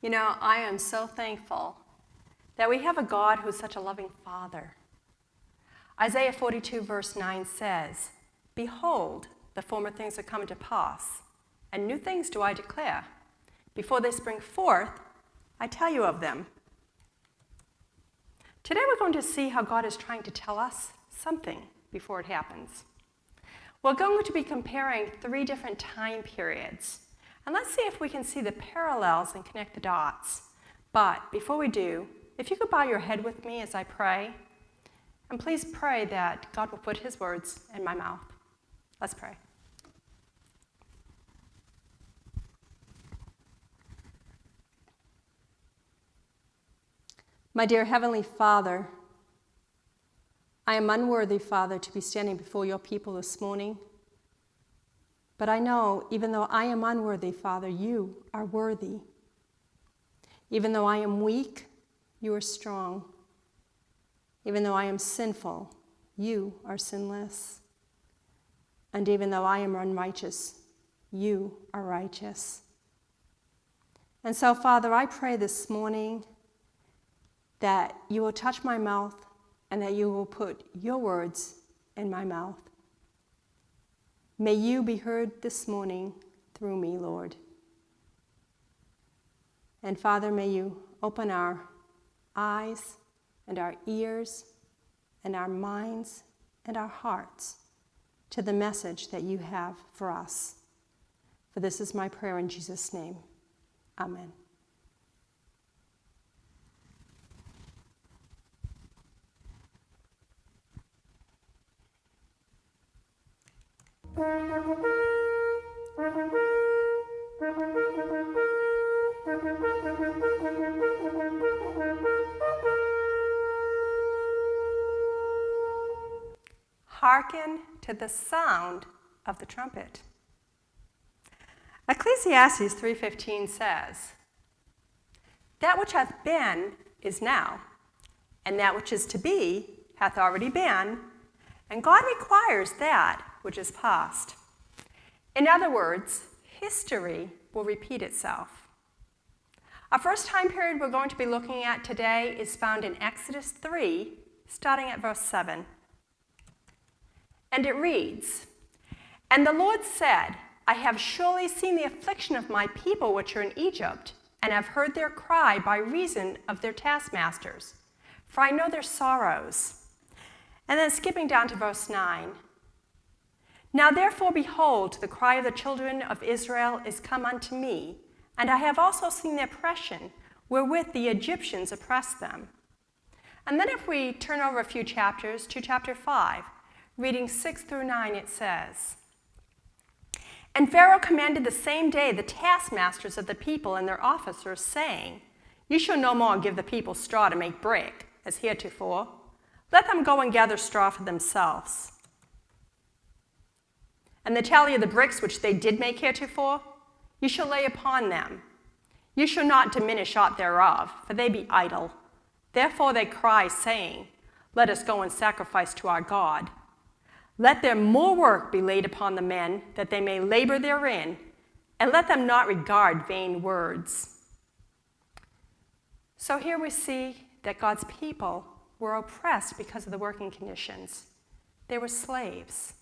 You know, I am so thankful that we have a God who is such a loving Father. Isaiah 42 verse 9 says, "Behold, the former things are coming to pass, and new things do I declare. Before they spring forth, I tell you of them." Today we're going to see how God is trying to tell us something before it happens. We're going to be comparing 3 different time periods. And let's see if we can see the parallels and connect the dots. But before we do, if you could bow your head with me as I pray, and please pray that God will put his words in my mouth. Let's pray. My dear Heavenly Father, I am unworthy, Father, to be standing before your people this morning. But I know, even though I am unworthy, Father, you are worthy. Even though I am weak, you are strong. Even though I am sinful, you are sinless. And even though I am unrighteous, you are righteous. And so, Father, I pray this morning that you will touch my mouth and that you will put your words in my mouth. May you be heard this morning through me, Lord. And Father, may you open our eyes and our ears and our minds and our hearts to the message that you have for us. For this is my prayer in Jesus' name. Amen. Hearken to the sound of the trumpet. Ecclesiastes 3:15 says, "That which hath been is now, and that which is to be hath already been, and God requires that which is past." In other words, history will repeat itself. Our first time period we're going to be looking at today is found in Exodus 3, starting at verse 7. And it reads, "And the Lord said, I have surely seen the affliction of my people which are in Egypt, and have heard their cry by reason of their taskmasters, for I know their sorrows." And then skipping down to verse 9. "Now therefore, behold, the cry of the children of Israel is come unto me, and I have also seen the oppression wherewith the Egyptians oppressed them." And then if we turn over a few chapters to chapter 5, reading 6 through 9, it says, "And Pharaoh commanded the same day the taskmasters of the people and their officers, saying, You shall no more give the people straw to make brick, as heretofore. Let them go and gather straw for themselves. And the tally of the bricks which they did make heretofore, you shall lay upon them. You shall not diminish aught thereof, for they be idle. Therefore they cry, saying, Let us go and sacrifice to our God. Let their more work be laid upon the men, that they may labor therein, and let them not regard vain words." So here we see that God's people were oppressed because of the working conditions. They were slaves.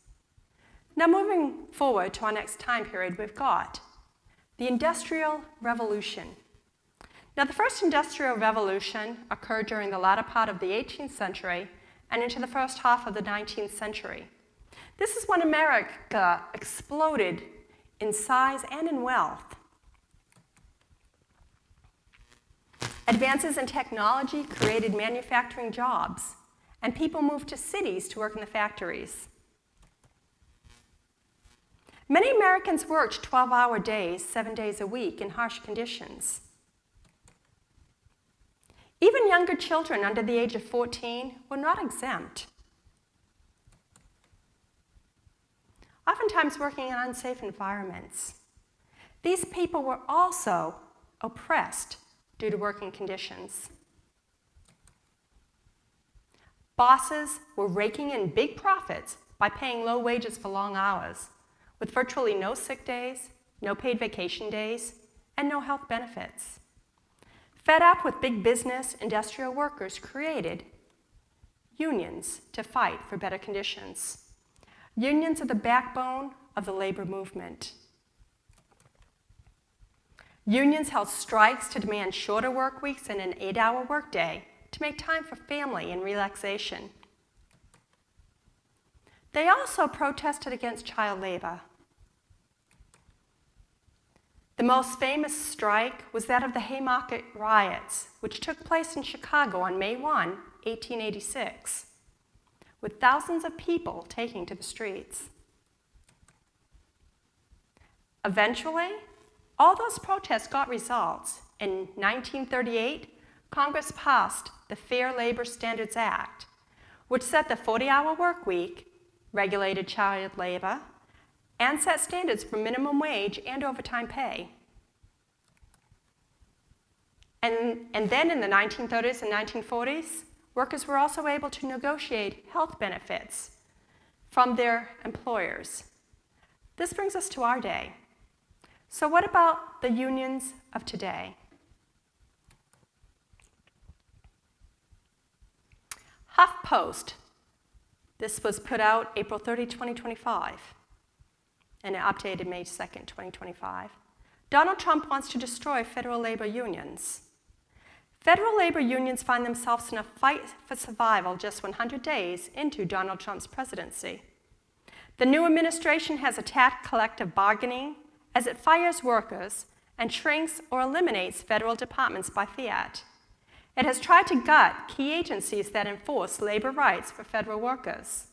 Now moving forward to our next time period, we've got the Industrial Revolution. Now the first Industrial Revolution occurred during the latter part of the 18th century and into the first half of the 19th century. This is when America exploded in size and in wealth. Advances in technology created manufacturing jobs, and people moved to cities to work in the factories. Many Americans worked 12-hour days, 7 days a week, in harsh conditions. Even younger children under the age of 14 were not exempt. Oftentimes working in unsafe environments. These people were also oppressed due to working conditions. Bosses were raking in big profits by paying low wages for long hours, with virtually no sick days, no paid vacation days, and no health benefits. fed up with big business, industrial workers created unions to fight for better conditions. Unions are the backbone of the labor movement. Unions held strikes to demand shorter work weeks and an 8-hour workday to make time for family and relaxation. They also protested against child labor. The most famous strike was that of the Haymarket riots, which took place in Chicago on May 1, 1886, with thousands of people taking to the streets. Eventually, all those protests got results. In 1938, Congress passed the Fair Labor Standards Act, which set the 40-hour work week, regulated child labor, and set standards for minimum wage and overtime pay. And then in the 1930s and 1940s, workers were also able to negotiate health benefits from their employers. This brings us to our day. So what about the unions of today? HuffPost. This was put out April 30, 2025, and it updated May 2nd, 2025. Donald Trump wants to destroy federal labor unions. Federal labor unions find themselves in a fight for survival just 100 days into Donald Trump's presidency. The new administration has attacked collective bargaining as it fires workers and shrinks or eliminates federal departments by fiat. It has tried to gut key agencies that enforce labor rights for federal workers.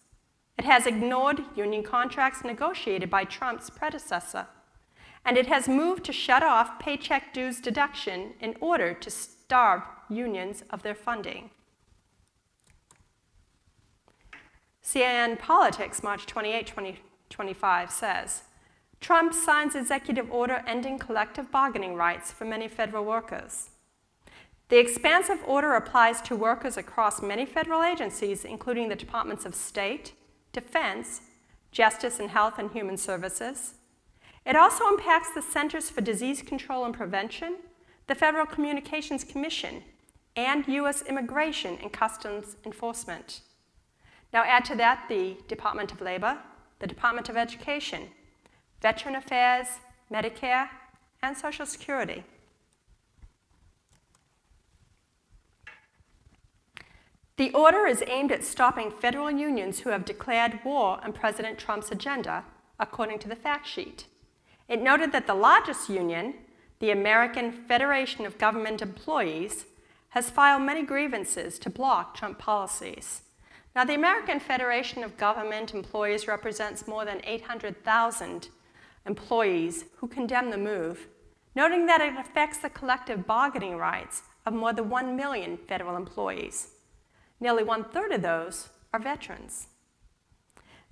It has ignored union contracts negotiated by Trump's predecessor. And it has moved to shut off paycheck dues deduction in order to starve unions of their funding. CNN Politics, March 28, 2025 says, Trump signs executive order ending collective bargaining rights for many federal workers. The expansive order applies to workers across many federal agencies, including the Departments of State, Defense, Justice and Health and Human Services. It also impacts the Centers for Disease Control and Prevention, the Federal Communications Commission, and U.S. Immigration and Customs Enforcement. Now add to that the Department of Labor, the Department of Education, Veteran Affairs, Medicare, and Social Security. The order is aimed at stopping federal unions who have declared war on President Trump's agenda, according to the fact sheet. It noted that the largest union, the American Federation of Government Employees, has filed many grievances to block Trump policies. Now, the American Federation of Government Employees represents more than 800,000 employees who condemn the move, noting that it affects the collective bargaining rights of more than 1 million federal employees. Nearly 1/3 of those are veterans.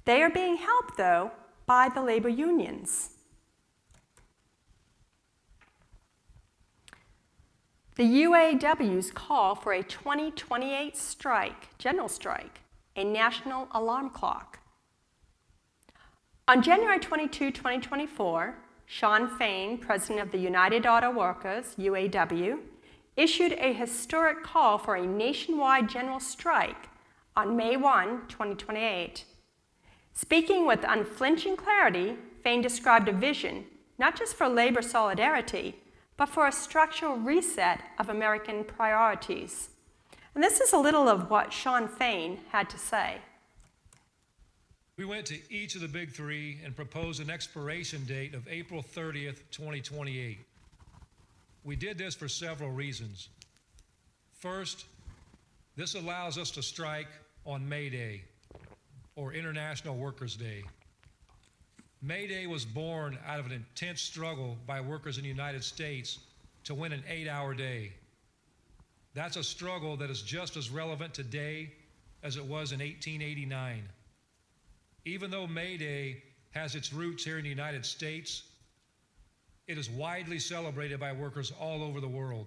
They are being helped, though, by the labor unions. The UAW's call for a 2028 strike, general strike, a national alarm clock. On January 22, 2024, Shawn Fain, president of the United Auto Workers, UAW, issued a historic call for a nationwide general strike on May 1, 2028. Speaking with unflinching clarity, Fain described a vision not just for labor solidarity, but for a structural reset of American priorities. And this is a little of what Shawn Fain had to say. We went to each of the big three and proposed an expiration date of April 30th, 2028. We did this for several reasons. First, this allows us to strike on May Day, or International Workers' Day. May Day was born out of an intense struggle by workers in the United States to win an 8-hour day. That's a struggle that is just as relevant today as it was in 1889. Even though May Day has its roots here in the United States, it is widely celebrated by workers all over the world.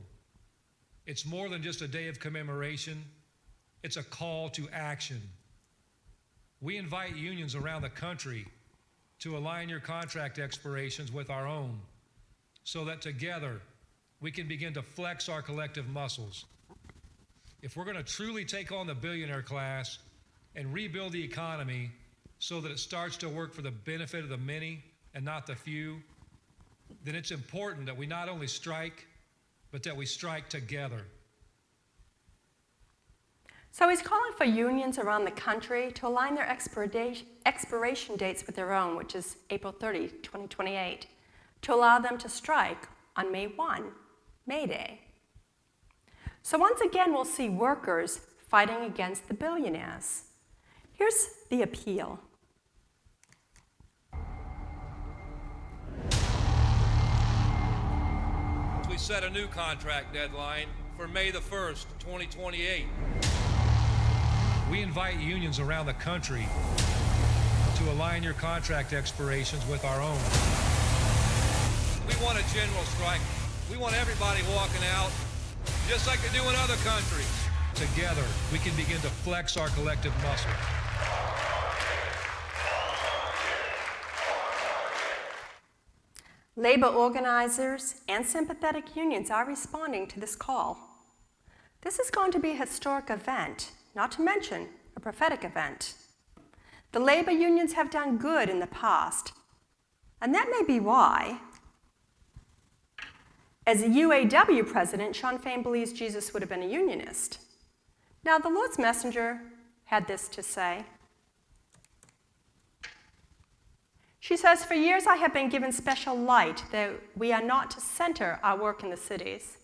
It's more than just a day of commemoration, it's a call to action. We invite unions around the country to align your contract expirations with our own, so that together we can begin to flex our collective muscles. If we're going to truly take on the billionaire class and rebuild the economy so that it starts to work for the benefit of the many and not the few, then it's important that we not only strike, but that we strike together. So he's calling for unions around the country to align their expiration dates with their own, which is April 30, 2028, to allow them to strike on May 1, May Day. So once again, we'll see workers fighting against the billionaires. Here's the appeal. We set a new contract deadline for May the 1st, 2028. We invite unions around the country to align your contract expirations with our own. We want a general strike. We want everybody walking out, just like they do in other countries. Together, we can begin to flex our collective muscle. Labor organizers and sympathetic unions are responding to this call. This is going to be a historic event, not to mention a prophetic event. The labor unions have done good in the past, and that may be why. As a UAW president, Shawn Fain believes Jesus would have been a unionist. Now, the Lord's messenger had this to say. She says, "For years I have been given special light that we are not to center our work in the cities.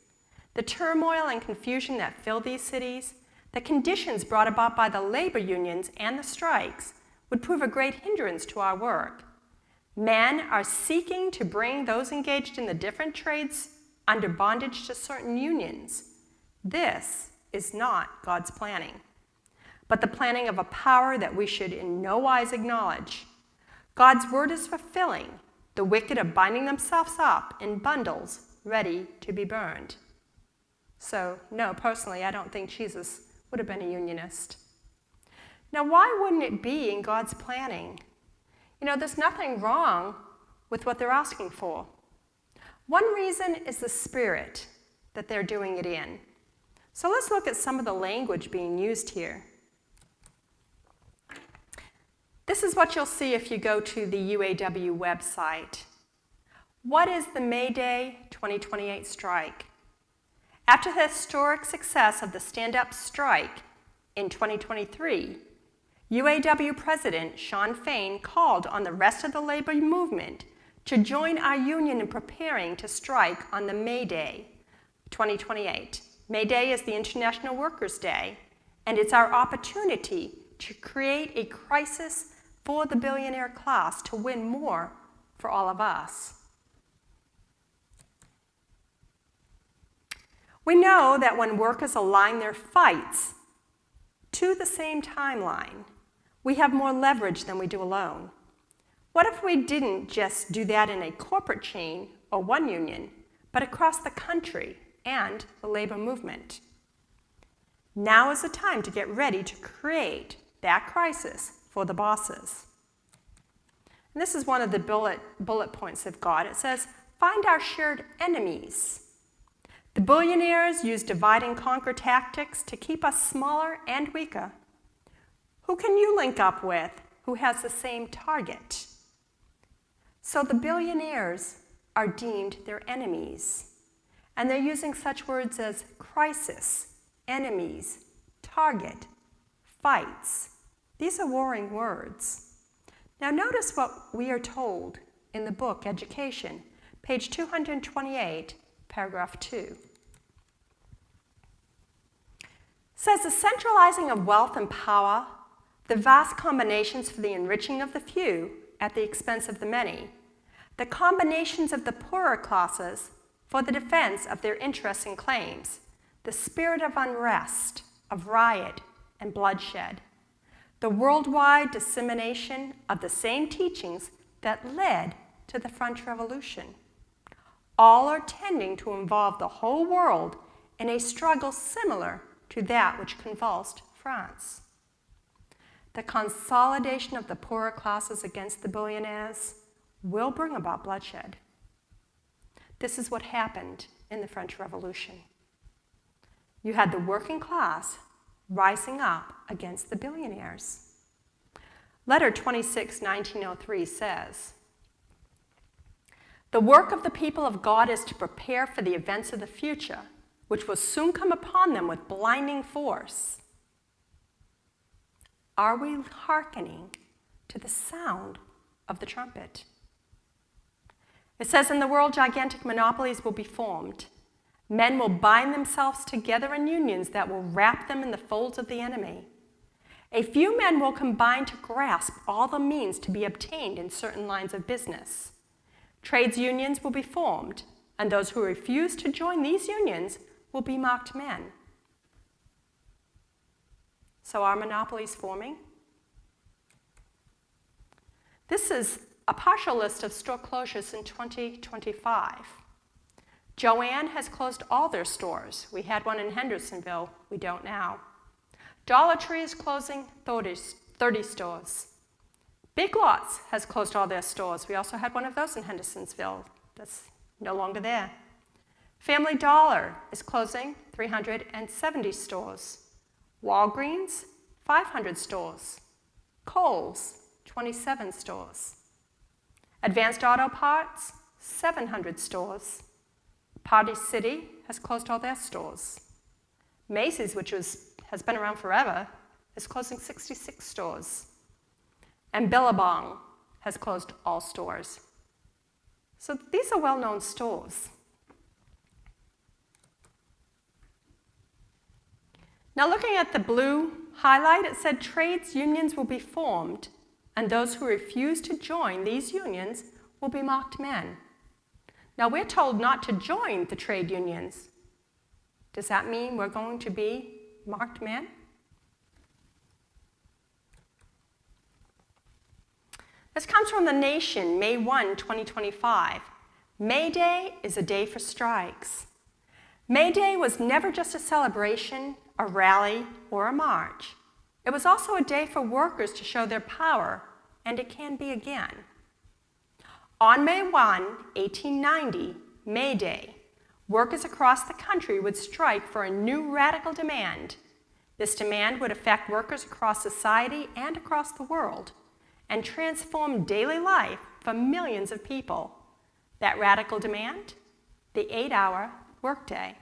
The turmoil and confusion that fill these cities, the conditions brought about by the labor unions and the strikes, would prove a great hindrance to our work. Men are seeking to bring those engaged in the different trades under bondage to certain unions. This is not God's planning, but the planning of a power that we should in no wise acknowledge. God's word is fulfilling. The wicked are binding themselves up in bundles ready to be burned." So, no, personally, I don't think Jesus would have been a unionist. Now, why wouldn't it be in God's planning? You know, there's nothing wrong with what they're asking for. One reason is the spirit that they're doing it in. So let's look at some of the language being used here. This is what you'll see if you go to the UAW website. What is the May Day 2028 strike? After the historic success of the stand-up strike in 2023, UAW President Shawn Fain called on the rest of the labor movement to join our union in preparing to strike on the May Day 2028. May Day is the International Workers' Day, and it's our opportunity to create a crisis for the billionaire class to win more for all of us. We know that when workers align their fights to the same timeline, we have more leverage than we do alone. What if we didn't just do that in a corporate chain or one union, but across the country and the labor movement? Now is the time to get ready to create that crisis for the bosses. And this is one of the bullet points they've got. It says, find our shared enemies. The billionaires use divide and conquer tactics to keep us smaller and weaker. Who can you link up with who has the same target? So the billionaires are deemed their enemies. And they're using such words as crisis, enemies, target, fights. These are warring words. Now notice what we are told in the book Education, page 228, paragraph 2. It says the centralizing of wealth and power, the vast combinations for the enriching of the few at the expense of the many, the combinations of the poorer classes for the defense of their interests and claims, the spirit of unrest, of riot and bloodshed, the worldwide dissemination of the same teachings that led to the French Revolution. All are tending to involve the whole world in a struggle similar to that which convulsed France. The consolidation of the poorer classes against the billionaires will bring about bloodshed. This is what happened in the French Revolution. You had the working class rising up against the billionaires. Letter 26, 1903 says, "The work of the people of God is to prepare for the events of the future, which will soon come upon them with blinding force." Are we hearkening to the sound of the trumpet? It says, "In the world, gigantic monopolies will be formed. Men will bind themselves together in unions that will wrap them in the folds of the enemy. A few men will combine to grasp all the means to be obtained in certain lines of business. Trades unions will be formed, and those who refuse to join these unions will be marked men." So are monopolies forming? This is a partial list of store closures in 2025. Joann has closed all their stores. We had one in Hendersonville. We don't now. Dollar Tree is closing 30 stores. Big Lots has closed all their stores. We also had one of those in Hendersonville. That's no longer there. Family Dollar is closing 370 stores. Walgreens, 500 stores. Kohl's, 27 stores. Advanced Auto Parts, 700 stores. Party City has closed all their stores. Macy's, which has been around forever, is closing 66 stores. And Billabong has closed all stores. So these are well-known stores. Now looking at the blue highlight, it said trades unions will be formed, and those who refuse to join these unions will be marked men. Now we're told not to join the trade unions. Does that mean we're going to be marked men? This comes from The Nation, May 1, 2025. May Day is a day for strikes. May Day was never just a celebration, a rally, or a march. It was also a day for workers to show their power, and it can be again. On May 1, 1890, May Day, workers across the country would strike for a new radical demand. This demand would affect workers across society and across the world and transform daily life for millions of people. That radical demand? The 8-hour workday.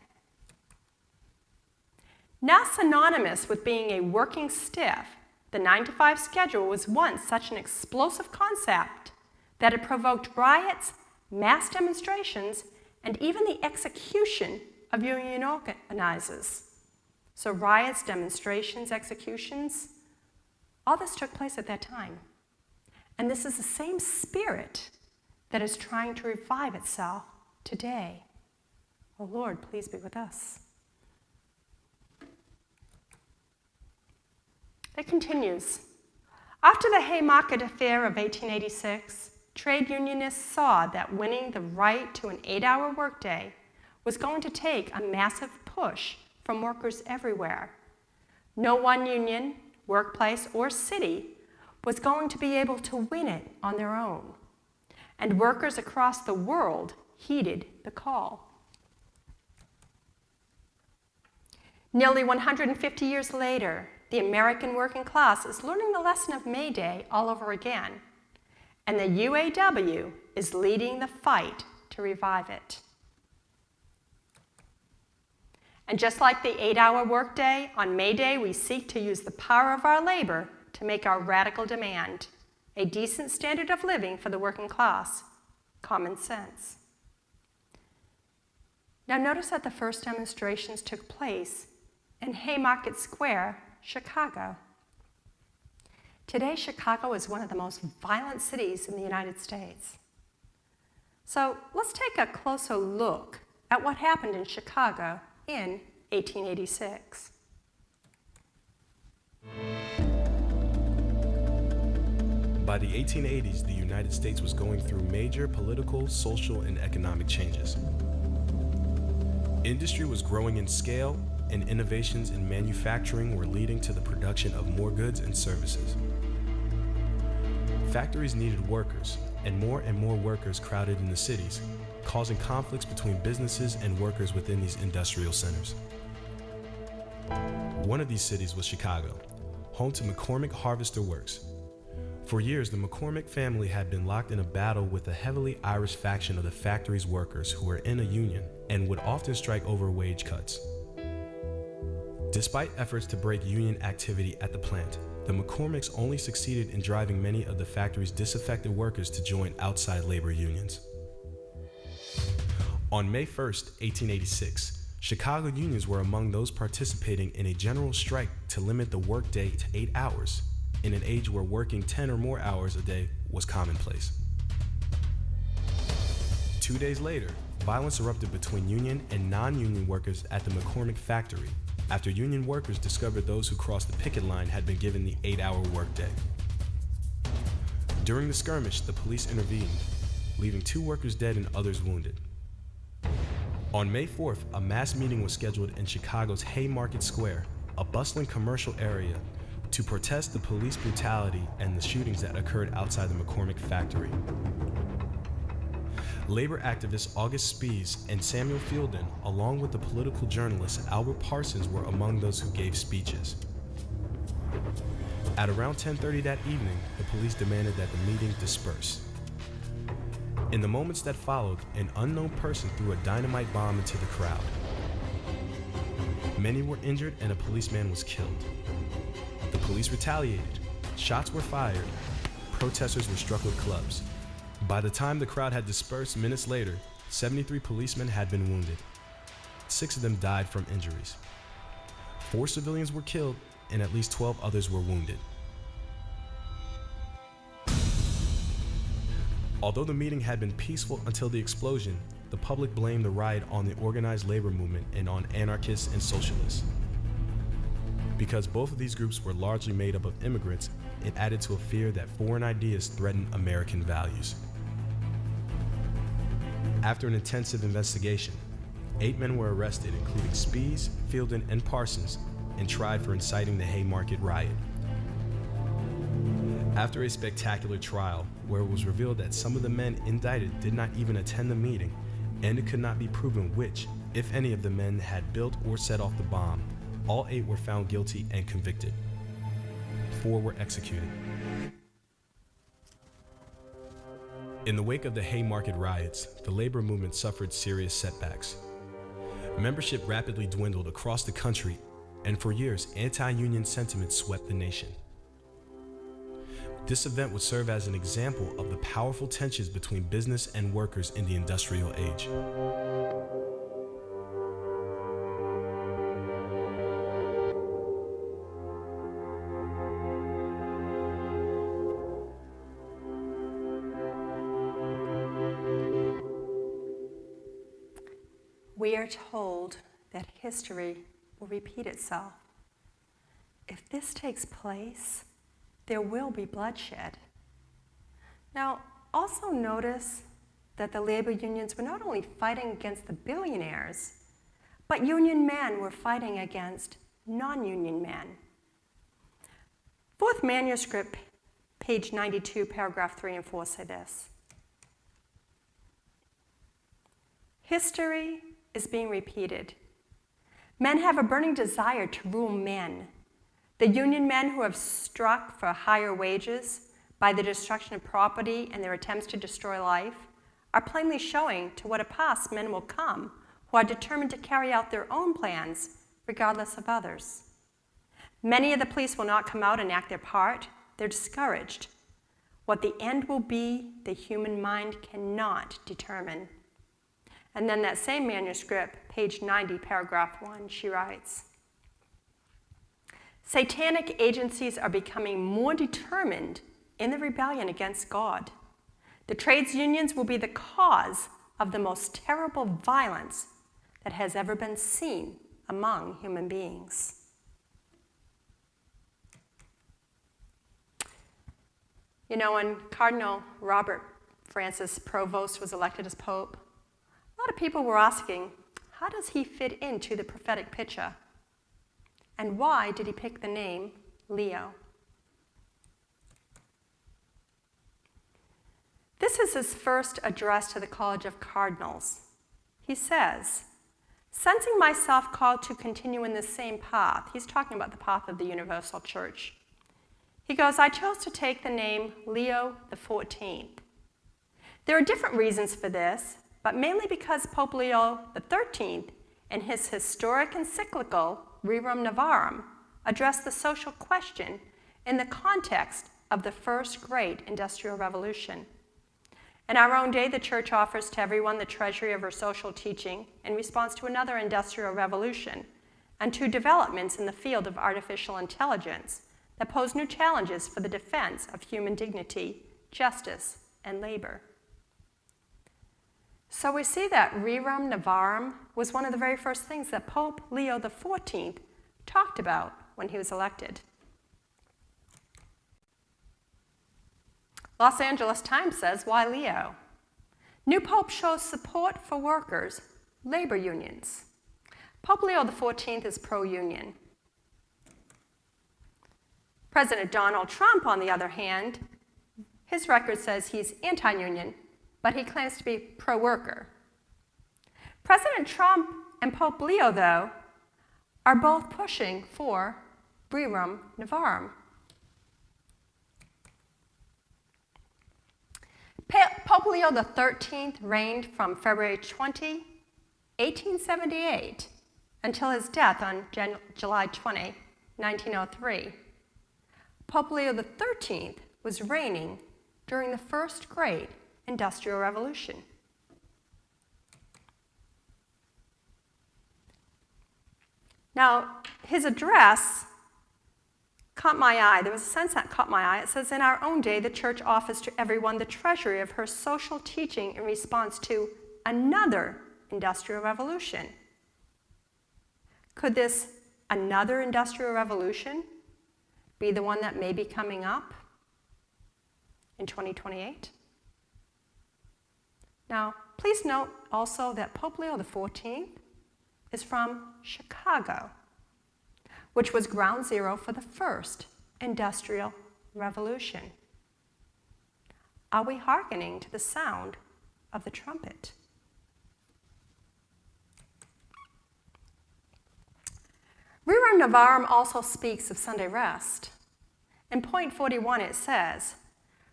Now synonymous with being a working stiff, the 9-to-5 schedule was once such an explosive concept that it provoked riots, mass demonstrations, and even the execution of union organizers. So riots, demonstrations, executions, all this took place at that time. And this is the same spirit that is trying to revive itself today. Oh Lord, please be with us. It continues. After the Haymarket Affair of 1886, trade unionists saw that winning the right to an 8-hour workday was going to take a massive push from workers everywhere. No one union, workplace, or city was going to be able to win it on their own. And workers across the world heeded the call. Nearly 150 years later, the American working class is learning the lesson of May Day all over again, and the UAW is leading the fight to revive it. And just like the 8-hour workday, on May Day we seek to use the power of our labor to make our radical demand, a decent standard of living for the working class, common sense. Now notice that the first demonstrations took place in Haymarket Square, Chicago. Today, Chicago is one of the most violent cities in the United States. So let's take a closer look at what happened in Chicago in 1886. By the 1880s, the United States was going through major political, social, and economic changes. Industry was growing in scale, and innovations in manufacturing were leading to the production of more goods and services. Factories needed workers, and more workers crowded in the cities, causing conflicts between businesses and workers within these industrial centers. One of these cities was Chicago, home to McCormick Harvester Works. For years, the McCormick family had been locked in a battle with a heavily Irish faction of the factory's workers who were in a union and would often strike over wage cuts. Despite efforts to break union activity at the plant, the McCormicks only succeeded in driving many of the factory's disaffected workers to join outside labor unions. On May 1, 1886, Chicago unions were among those participating in a general strike to limit the workday to 8 hours, in an age where working 10 or more hours a day was commonplace. 2 days later, violence erupted between union and non-union workers at the McCormick factory after union workers discovered those who crossed the picket line had been given the 8-hour workday. During the skirmish, the police intervened, leaving 2 workers dead and others wounded. On May 4th, a mass meeting was scheduled in Chicago's Haymarket Square, a bustling commercial area, to protest the police brutality and the shootings that occurred outside the McCormick factory. Labor activists August Spies and Samuel Fielden, along with the political journalist Albert Parsons, were among those who gave speeches. At around 10:30 that evening, the police demanded that the meeting disperse. In the moments that followed, an unknown person threw a dynamite bomb into the crowd. Many were injured and a policeman was killed. The police retaliated. Shots were fired. Protesters were struck with clubs. By the time the crowd had dispersed minutes later, 73 policemen had been wounded. 6 of them died from injuries. 4 civilians were killed and at least 12 others were wounded. Although the meeting had been peaceful until the explosion, the public blamed the riot on the organized labor movement and on anarchists and socialists. Because both of these groups were largely made up of immigrants, it added to a fear that foreign ideas threatened American values. After an intensive investigation, 8 men were arrested, including Spies, Fielden, and Parsons, and tried for inciting the Haymarket riot. After a spectacular trial, where it was revealed that some of the men indicted did not even attend the meeting, and it could not be proven which, if any, of the men had built or set off the bomb, all 8 were found guilty and convicted. 4 were executed. In the wake of the Haymarket riots, the labor movement suffered serious setbacks. Membership rapidly dwindled across the country, and for years, anti-union sentiment swept the nation. This event would serve as an example of the powerful tensions between business and workers in the industrial age. We are told that history will repeat itself. If this takes place, there will be bloodshed. Now, also notice that the labor unions were not only fighting against the billionaires, but union men were fighting against non-union men. 4th manuscript, page 92, paragraph 3 and 4 say this: history is being repeated. Men have a burning desire to rule men. The union men who have struck for higher wages by the destruction of property and their attempts to destroy life are plainly showing to what a pass men will come who are determined to carry out their own plans regardless of others. Many of the police will not come out and act their part. They're discouraged. What the end will be, the human mind cannot determine. And then that same manuscript, page 90, paragraph 1, she writes, satanic agencies are becoming more determined in the rebellion against God. The trades unions will be the cause of the most terrible violence that has ever been seen among human beings. You know, when Cardinal Robert Francis Provost was elected as Pope, a lot of people were asking, how does he fit into the prophetic picture? And why did he pick the name Leo? This is his first address to the College of Cardinals. He says, "Sensing myself called to continue in the same path," he's talking about the path of the universal church. He goes, "I chose to take the name Leo XIV. There are different reasons for this, but mainly because Pope Leo XIII, in his historic encyclical Rerum Novarum, addressed the social question in the context of the first great industrial revolution. In our own day, the Church offers to everyone the treasury of her social teaching in response to another industrial revolution and to developments in the field of artificial intelligence that pose new challenges for the defense of human dignity, justice, and labor." So we see that Rerum Novarum was one of the very first things that Pope Leo XIV talked about when he was elected. Los Angeles Times says, "Why Leo? New Pope shows support for workers, labor unions." Pope Leo XIV is pro-union. President Donald Trump, on the other hand, his record says he's anti-union, but he claims to be pro-worker. President Trump and Pope Leo, though, are both pushing for Rerum Novarum. Pope Leo XIII reigned from February 20, 1878, until his death on July 20, 1903. Pope Leo XIII was reigning during the first great industrial revolution. Now, his address caught my eye. There was a sense that caught my eye. It says, "In our own day, the church offers to everyone the treasury of her social teaching in response to another industrial revolution." Could this another industrial revolution be the one that may be coming up in 2028? Now, please note also that Pope Leo XIV is from Chicago, which was ground zero for the first industrial revolution. Are we hearkening to the sound of the trumpet? Rerum Novarum also speaks of Sunday rest. In point 41 it says,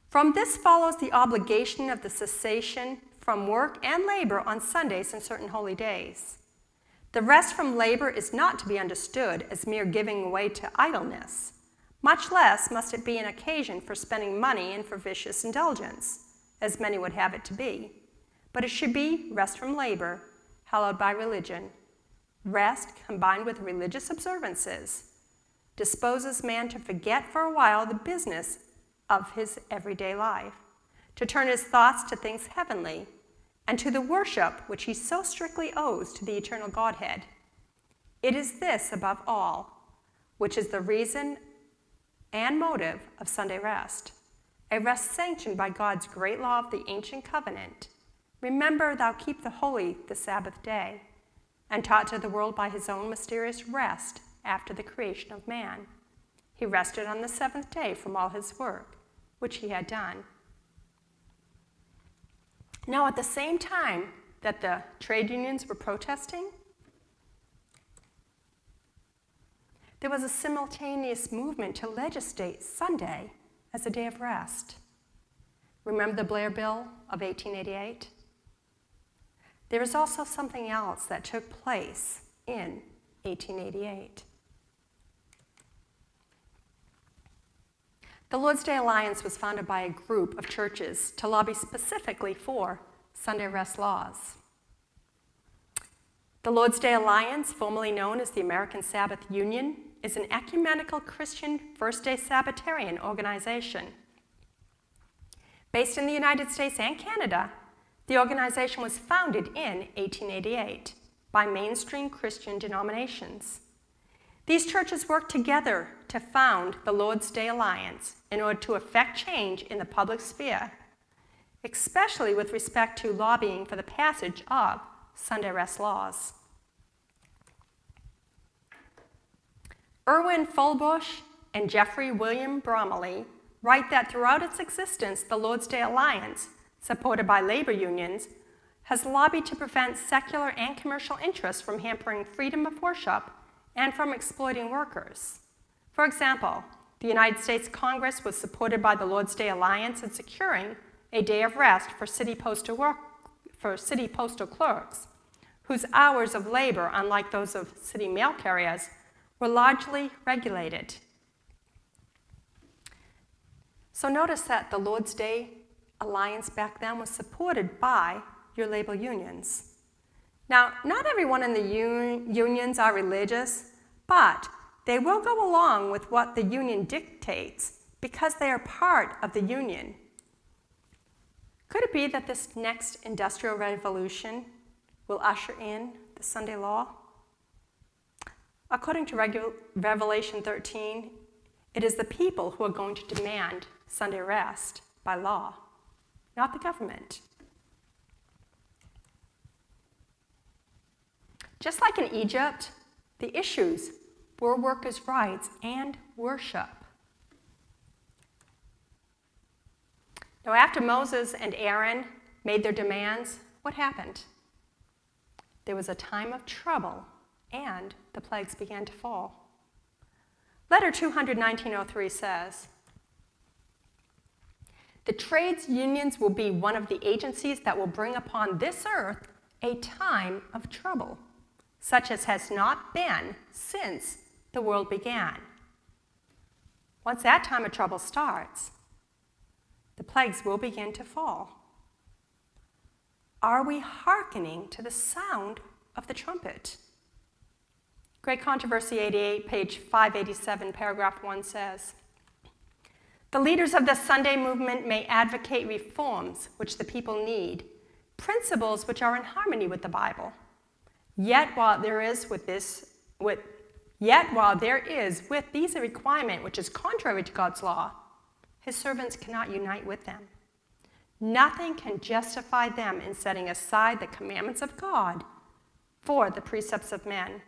"From this follows the obligation of the cessation from work and labor on Sundays and certain holy days. The rest from labor is not to be understood as mere giving way to idleness. Much less must it be an occasion for spending money and for vicious indulgence, as many would have it to be. But it should be rest from labor, hallowed by religion. Rest, combined with religious observances, disposes man to forget for a while the business of his everyday life, to turn his thoughts to things heavenly, and to the worship which he so strictly owes to the eternal Godhead. It is this, above all, which is the reason and motive of Sunday rest, a rest sanctioned by God's great law of the ancient covenant. Remember, thou keep the holy the Sabbath day, and taught to the world by his own mysterious rest after the creation of man. He rested on the seventh day from all his work, which he had done." Now, at the same time that the trade unions were protesting, there was a simultaneous movement to legislate Sunday as a day of rest. Remember the Blair Bill of 1888? There is also something else that took place in 1888. The Lord's Day Alliance was founded by a group of churches to lobby specifically for Sunday rest laws. The Lord's Day Alliance, formerly known as the American Sabbath Union, is an ecumenical Christian first-day Sabbatarian organization. Based in the United States and Canada, the organization was founded in 1888 by mainstream Christian denominations. These churches worked together to found the Lord's Day Alliance in order to effect change in the public sphere, especially with respect to lobbying for the passage of Sunday rest laws. Erwin Fulbush and Jeffrey William Bromley write that throughout its existence, the Lord's Day Alliance supported by labor unions, has lobbied to prevent secular and commercial interests from hampering freedom of worship and from exploiting workers. For example, the United States Congress was supported by the Lord's Day Alliance in securing a day of rest for city postal clerks, whose hours of labor, unlike those of city mail carriers, were largely regulated. So notice that the Lord's Day Alliance back then was supported by your labor unions. Now, not everyone in the unions are religious, but they will go along with what the union dictates because they are part of the union. Could it be that this next industrial revolution will usher in the Sunday law? According to Revelation 13, it is the people who are going to demand Sunday rest by law, not the government. Just like in Egypt, the issues were workers' rights and worship. Now, after Moses and Aaron made their demands, what happened? There was a time of trouble, and the plagues began to fall. Letter 200-1903 says, "The trades unions will be one of the agencies that will bring upon this earth a time of trouble, such as has not been since the world began." Once that time of trouble starts, the plagues will begin to fall. Are we hearkening to the sound of the trumpet? Great Controversy 88, page 587, paragraph 1 says, "The leaders of the Sunday movement may advocate reforms which the people need, principles which are in harmony with the Bible. Yet while there is with these a requirement which is contrary to God's law, his servants cannot unite with them. Nothing can justify them in setting aside the commandments of God for the precepts of men."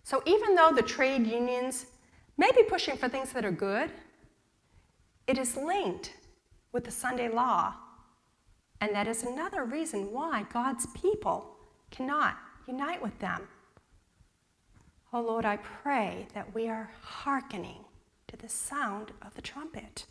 So even though the trade unions may be pushing for things that are good, it is linked with the Sunday law. And that is another reason why God's people cannot unite with them. Oh Lord, I pray that we are hearkening to the sound of the trumpet.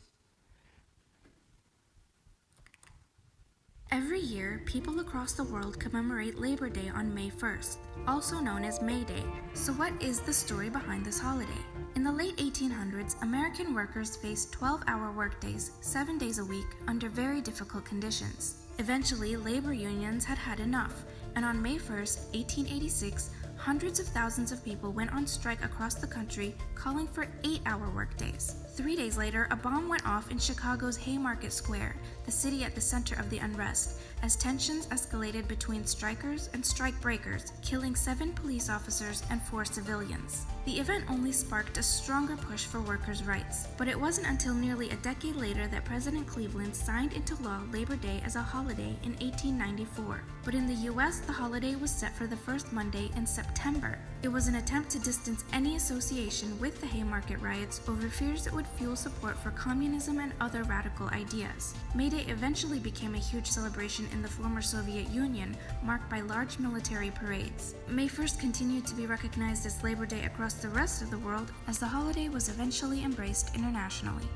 Every year, people across the world commemorate Labor Day on May 1st, also known as May Day. So what is the story behind this holiday? In the late 1800s, American workers faced 12-hour workdays, 7 days a week, under very difficult conditions. Eventually, labor unions had had enough, and on May 1st, 1886, hundreds of thousands of people went on strike across the country, calling for 8-hour workdays. 3 days later, a bomb went off in Chicago's Haymarket Square, the city at the center of the unrest, as tensions escalated between strikers and strike breakers, killing 7 police officers and 4 civilians. The event only sparked a stronger push for workers' rights, but it wasn't until nearly a decade later that President Cleveland signed into law Labor Day as a holiday in 1894. But in the US, the holiday was set for the first Monday in September. It was an attempt to distance any association with the Haymarket riots over fears it would fuel support for communism and other radical ideas. May Day eventually became a huge celebration in the former Soviet Union, marked by large military parades. May 1st continued to be recognized as Labor Day across the rest of the world, as the holiday was eventually embraced internationally.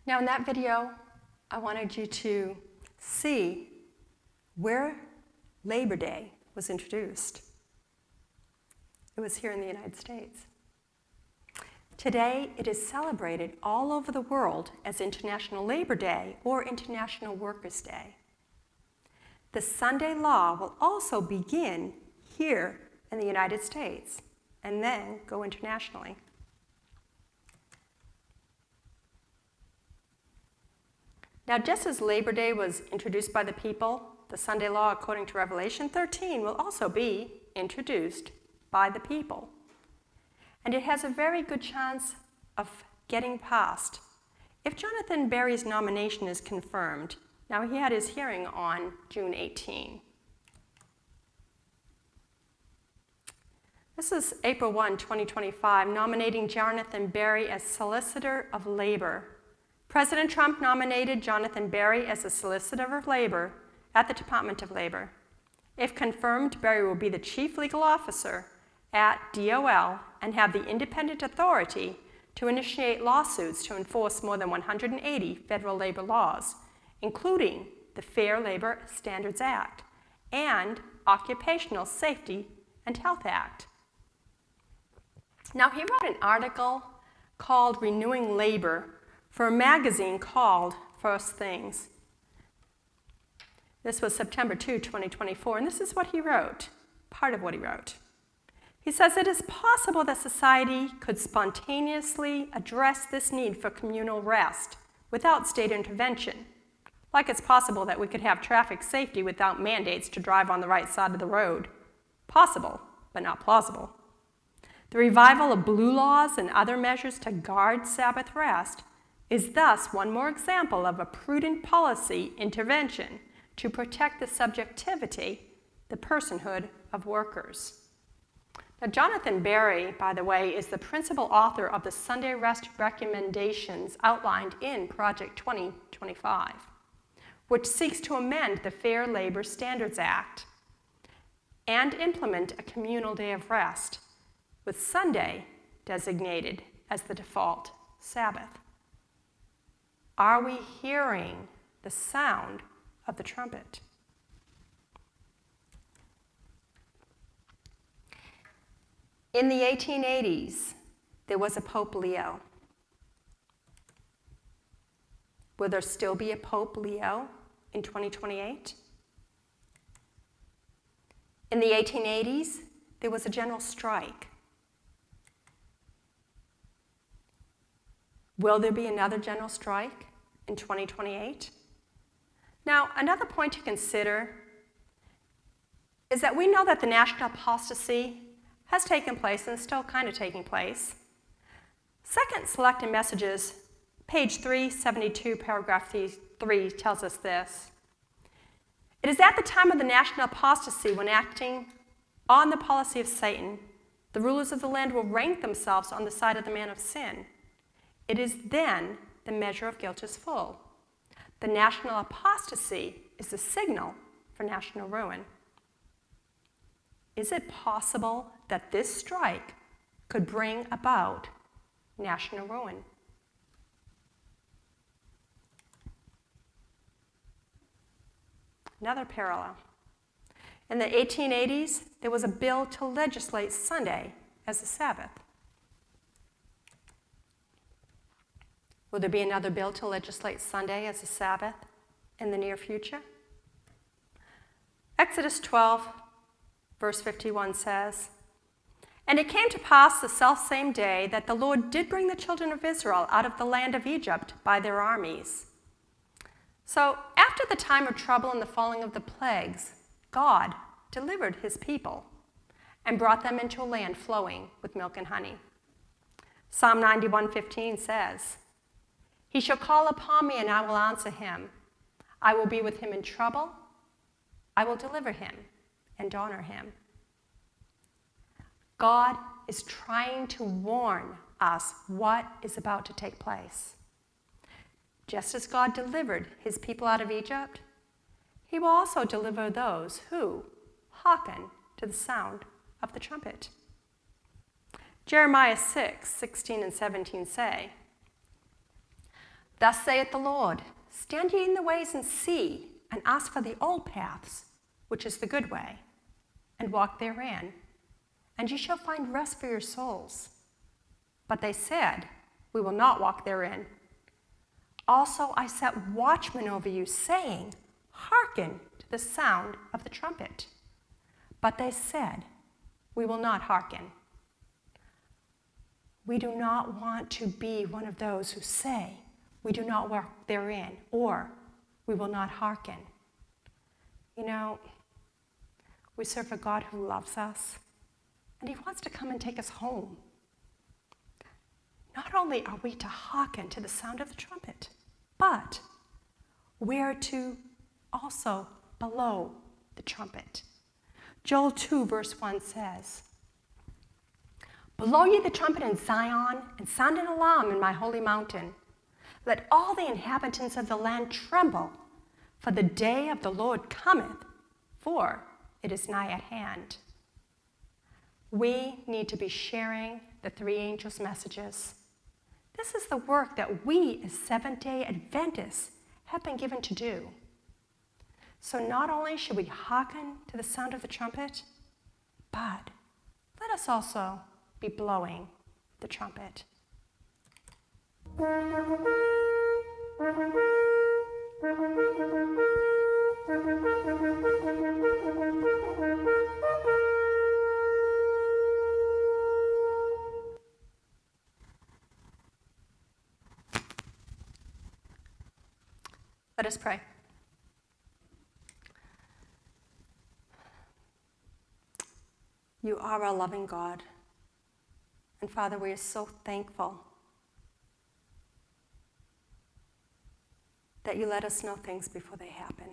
Now in that video, I wanted you to see where Labor Day was introduced. It was here in the United States. Today, it is celebrated all over the world as International Labor Day or International Workers' Day. The Sunday law will also begin here in the United States and then go internationally. Now, just as Labor Day was introduced by the people, the Sunday law, according to Revelation 13, will also be introduced by the people. And it has a very good chance of getting passed if Jonathan Berry's nomination is confirmed. Now, he had his hearing on June 18. This is April 1, 2025, nominating Jonathan Berry as Solicitor of Labor. President Trump nominated Jonathan Berry as the Solicitor of Labor at the Department of Labor. If confirmed, Berry will be the Chief Legal Officer at DOL and have the independent authority to initiate lawsuits to enforce more than 180 federal labor laws, including the Fair Labor Standards Act and Occupational Safety and Health Act. Now, he wrote an article called Renewing Labor for a magazine called First Things. This was September 2, 2024, and this is what he wrote, part of what he wrote. He says, it is possible that society could spontaneously address this need for communal rest without state intervention, like it's possible that we could have traffic safety without mandates to drive on the right side of the road. Possible, but not plausible. The revival of blue laws and other measures to guard Sabbath rest is thus one more example of a prudent policy intervention to protect the subjectivity, the personhood of workers. Now, Jonathan Berry, by the way, is the principal author of the Sunday Rest recommendations outlined in Project 2025, which seeks to amend the Fair Labor Standards Act and implement a communal day of rest, with Sunday designated as the default Sabbath. Are we hearing the sound of the trumpet? In the 1880s, there was a Pope Leo. Will there still be a Pope Leo in 2028? In the 1880s, there was a general strike. Will there be another general strike in 2028? Now, another point to consider is that we know that the national apostasy has taken place and is still kind of taking place. Second Selected Messages, page 372, paragraph 3 tells us this. It is at the time of the national apostasy, when acting on the policy of Satan, the rulers of the land will rank themselves on the side of the man of sin. It is then the measure of guilt is full. The national apostasy is the signal for national ruin. Is it possible that this strike could bring about national ruin? Another parallel. In the 1880s, there was a bill to legislate Sunday as a Sabbath. Will there be another bill to legislate Sunday as a Sabbath in the near future? Exodus 12, verse 51 says, And it came to pass the selfsame day that the Lord did bring the children of Israel out of the land of Egypt by their armies. So after the time of trouble and the falling of the plagues, God delivered his people and brought them into a land flowing with milk and honey. Psalm 91:15 says, He shall call upon me and I will answer him. I will be with him in trouble. I will deliver him and honor him. God is trying to warn us what is about to take place. Just as God delivered his people out of Egypt, he will also deliver those who hearken to the sound of the trumpet. Jeremiah 6:16 and 17 say, Thus saith the Lord, Stand ye in the ways and see, and ask for the old paths, which is the good way, and walk therein, and ye shall find rest for your souls. But they said, We will not walk therein. Also I set watchmen over you, saying, Hearken to the sound of the trumpet. But they said, We will not hearken. We do not want to be one of those who say, We do not walk therein, or we will not hearken. You know, we serve a God who loves us, and he wants to come and take us home. Not only are we to hearken to the sound of the trumpet, but we are to also blow the trumpet. Joel 2, verse 1 says, Blow ye the trumpet in Zion, and sound an alarm in my holy mountain. Let all the inhabitants of the land tremble, for the day of the Lord cometh, for it is nigh at hand. We need to be sharing the three angels' messages. This is the work that we as Seventh-day Adventists have been given to do. So not only should we hearken to the sound of the trumpet, but let us also be blowing the trumpet. Let us pray. You are a loving God. And Father, we are so thankful that you let us know things before they happen.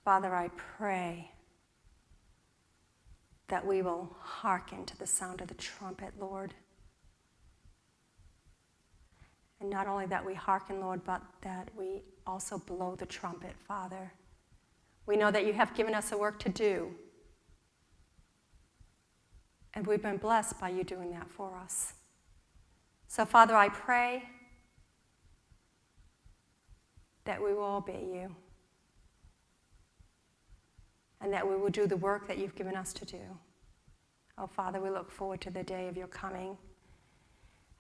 Father, I pray that we will hearken to the sound of the trumpet, Lord. And not only that we hearken, Lord, but that we also blow the trumpet, Father. We know that you have given us a work to do. And we've been blessed by you doing that for us. So, Father, I pray that we will obey you and that we will do the work that you've given us to do. Oh, Father, we look forward to the day of your coming.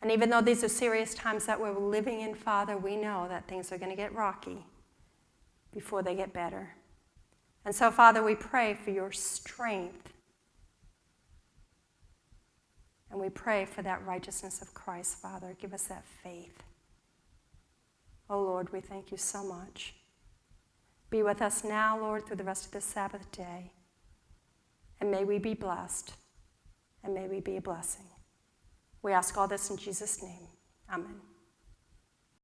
And even though these are serious times that we're living in, Father, we know that things are going to get rocky before they get better. And so, Father, we pray for your strength. And we pray for that righteousness of Christ, Father. Give us that faith. Oh, Lord, we thank you so much. Be with us now, Lord, through the rest of this Sabbath day. And may we be blessed. And may we be a blessing. We ask all this in Jesus' name. Amen.